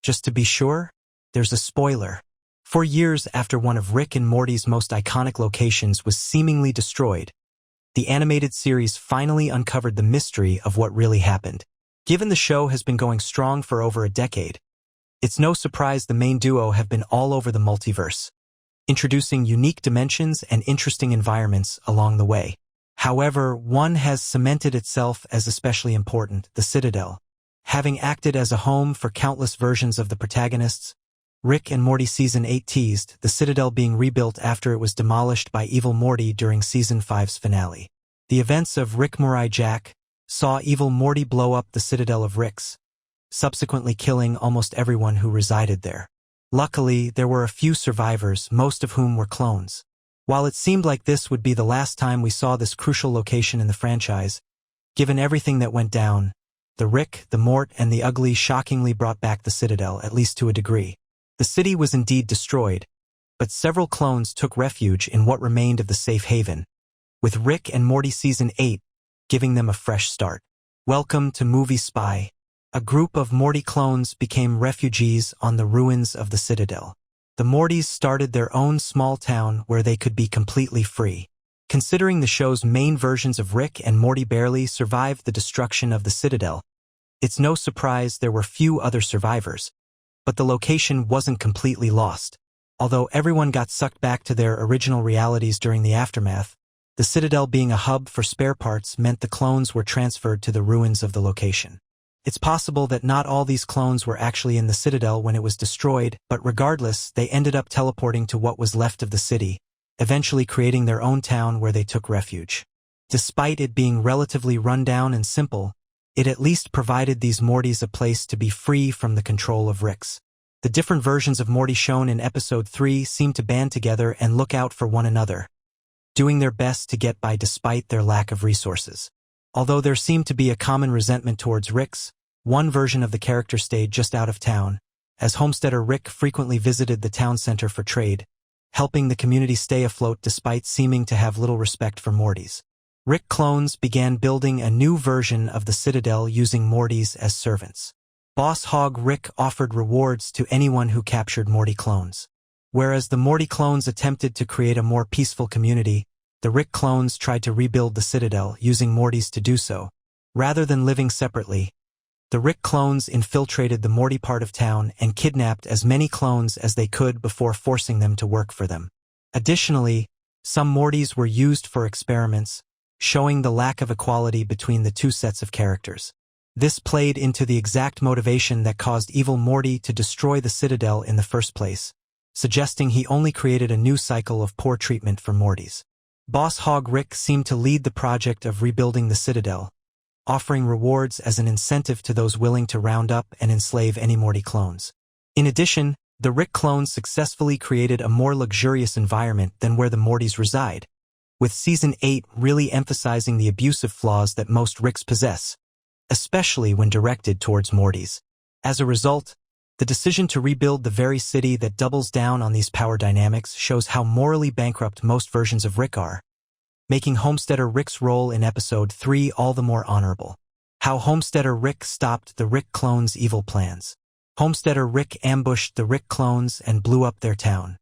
Just to be sure, there's a spoiler. For years after one of Rick and Morty's most iconic locations was seemingly destroyed, the animated series finally uncovered the mystery of what really happened. Given the show has been going strong for over a decade, it's no surprise the main duo have been all over the multiverse, introducing unique dimensions and interesting environments along the way. However, one has cemented itself as especially important, the Citadel. Having acted as a home for countless versions of the protagonists, Rick and Morty Season 8 teased, the Citadel being rebuilt after it was demolished by Evil Morty during Season 5's finale. The events of Rickmurai Jack saw Evil Morty blow up the Citadel of Ricks, subsequently killing almost everyone who resided there. Luckily, there were a few survivors, most of whom were clones. While it seemed like this would be the last time we saw this crucial location in the franchise, given everything that went down, the Rick, the Mort, and the Ugly shockingly brought back the Citadel, at least to a degree. The city was indeed destroyed, but several clones took refuge in what remained of the safe haven, with Rick and Morty Season 8 giving them a fresh start. Welcome to Movie Spy. A group of Morty clones became refugees on the ruins of the Citadel. The Mortys started their own small town where they could be completely free. Considering the show's main versions of Rick and Morty barely survived the destruction of the Citadel, it's no surprise there were few other survivors. But the location wasn't completely lost. Although everyone got sucked back to their original realities during the aftermath, the Citadel being a hub for spare parts meant the clones were transferred to the ruins of the location. It's possible that not all these clones were actually in the Citadel when it was destroyed, but regardless, they ended up teleporting to what was left of the city, eventually creating their own town where they took refuge. Despite it being relatively rundown and simple, it at least provided these Mortys a place to be free from the control of Ricks. The different versions of Morty shown in Episode 3 seem to band together and look out for one another, doing their best to get by despite their lack of resources. Although there seemed to be a common resentment towards Ricks, one version of the character stayed just out of town, as Homesteader Rick frequently visited the town center for trade, helping the community stay afloat despite seeming to have little respect for Mortys. Rick clones began building a new version of the Citadel using Mortys as servants. Boss Hog Rick offered rewards to anyone who captured Morty clones. Whereas the Morty clones attempted to create a more peaceful community, the Rick clones tried to rebuild the Citadel using Mortys to do so. Rather than living separately, the Rick clones infiltrated the Morty part of town and kidnapped as many clones as they could before forcing them to work for them. Additionally, some Mortys were used for experiments, showing the lack of equality between the two sets of characters. This played into the exact motivation that caused Evil Morty to destroy the Citadel in the first place, suggesting he only created a new cycle of poor treatment for Mortys. Boss Hog Rick seemed to lead the project of rebuilding the Citadel, offering rewards as an incentive to those willing to round up and enslave any Morty clones. In addition, the Rick clones successfully created a more luxurious environment than where the Mortys reside, with Season 8 really emphasizing the abusive flaws that most Ricks possess, especially when directed towards Mortys. As a result, the decision to rebuild the very city that doubles down on these power dynamics shows how morally bankrupt most versions of Rick are, making Homesteader Rick's role in Episode 3 all the more honorable. How Homesteader Rick stopped the Rick clones' evil plans. Homesteader Rick ambushed the Rick clones and blew up their town.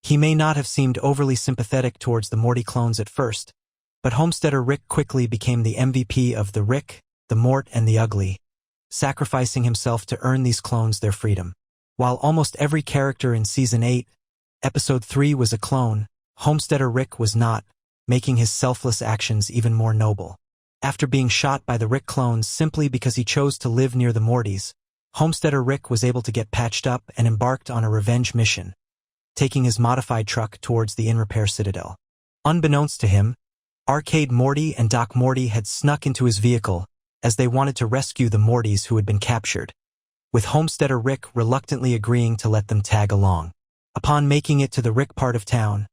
He may not have seemed overly sympathetic towards the Morty clones at first, but Homesteader Rick quickly became the MVP of the Rick, the Mort, and the Ugly, sacrificing himself to earn these clones their freedom. While almost every character in Season 8, Episode 3 was a clone, Homesteader Rick was not, making his selfless actions even more noble. After being shot by the Rick clones simply because he chose to live near the Mortys, Homesteader Rick was able to get patched up and embarked on a revenge mission, taking his modified truck towards the in-repair Citadel. Unbeknownst to him, Arcade Morty and Doc Morty had snuck into his vehicle as they wanted to rescue the Mortys who had been captured, with Homesteader Rick reluctantly agreeing to let them tag along. Upon making it to the Rick part of town,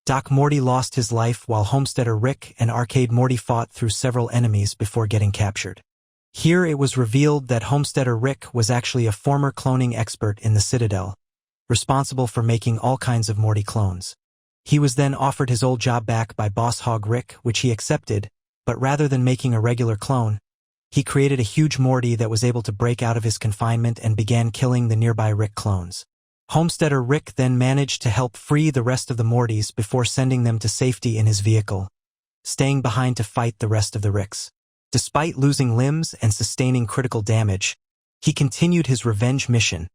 Doc Morty lost his life while Homesteader Rick and Arcade Morty fought through several enemies before getting captured. Here it was revealed that Homesteader Rick was actually a former cloning expert in the Citadel, responsible for making all kinds of Morty clones. He was then offered his old job back by Boss Hog Rick, which he accepted, but rather than making a regular clone, He created a huge Morty that was able to break out of his confinement and began killing the nearby Rick clones. Homesteader Rick then managed to help free the rest of the Mortys before sending them to safety in his vehicle, staying behind to fight the rest of the Ricks. Despite losing limbs and sustaining critical damage, he continued his revenge mission,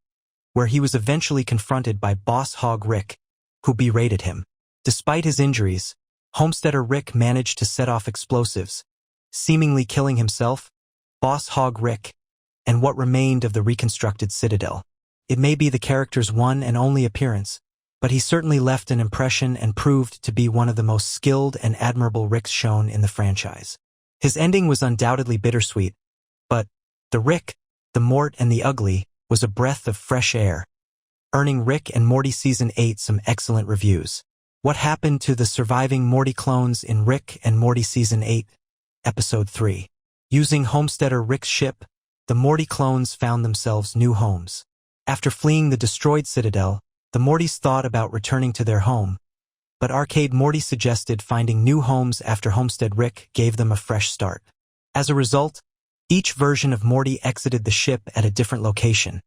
where he was eventually confronted by Boss Hog Rick, who berated him. Despite his injuries, Homesteader Rick managed to set off explosives, seemingly killing himself, Boss Hog Rick, and what remained of the reconstructed Citadel. It may be the character's one and only appearance, but he certainly left an impression and proved to be one of the most skilled and admirable Ricks shown in the franchise. His ending was undoubtedly bittersweet, but the Rick, the Mort and the Ugly was a breath of fresh air, earning Rick and Morty Season 8 some excellent reviews. What happened to the surviving Morty clones in Rick and Morty Season 8, Episode 3? Using Homesteader Rick's ship, the Morty clones found themselves new homes. After fleeing the destroyed Citadel, the Mortys thought about returning to their home, but Arcade Morty suggested finding new homes after Homestead Rick gave them a fresh start. As a result, each version of Morty exited the ship at a different location,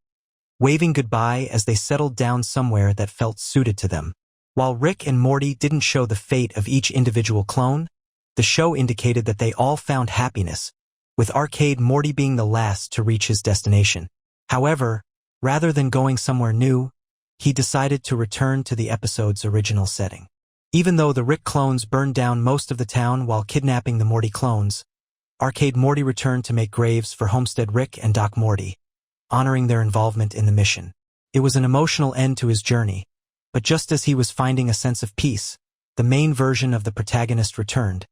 waving goodbye as they settled down somewhere that felt suited to them. While Rick and Morty didn't show the fate of each individual clone, the show indicated that they all found happiness, with Arcade Morty being the last to reach his destination. However, rather than going somewhere new, he decided to return to the episode's original setting. Even though the Rick clones burned down most of the town while kidnapping the Morty clones, Arcade Morty returned to make graves for Homestead Rick and Doc Morty, honoring their involvement in the mission. It was an emotional end to his journey, but just as he was finding a sense of peace, the main version of the protagonist returned,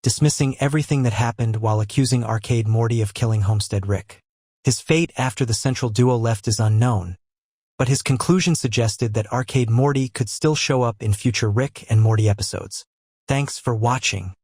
dismissing everything that happened while accusing Arcade Morty of killing Homestead Rick. His fate after the central duo left is unknown, but his conclusion suggested that Arcade Morty could still show up in future Rick and Morty episodes. Thanks for watching.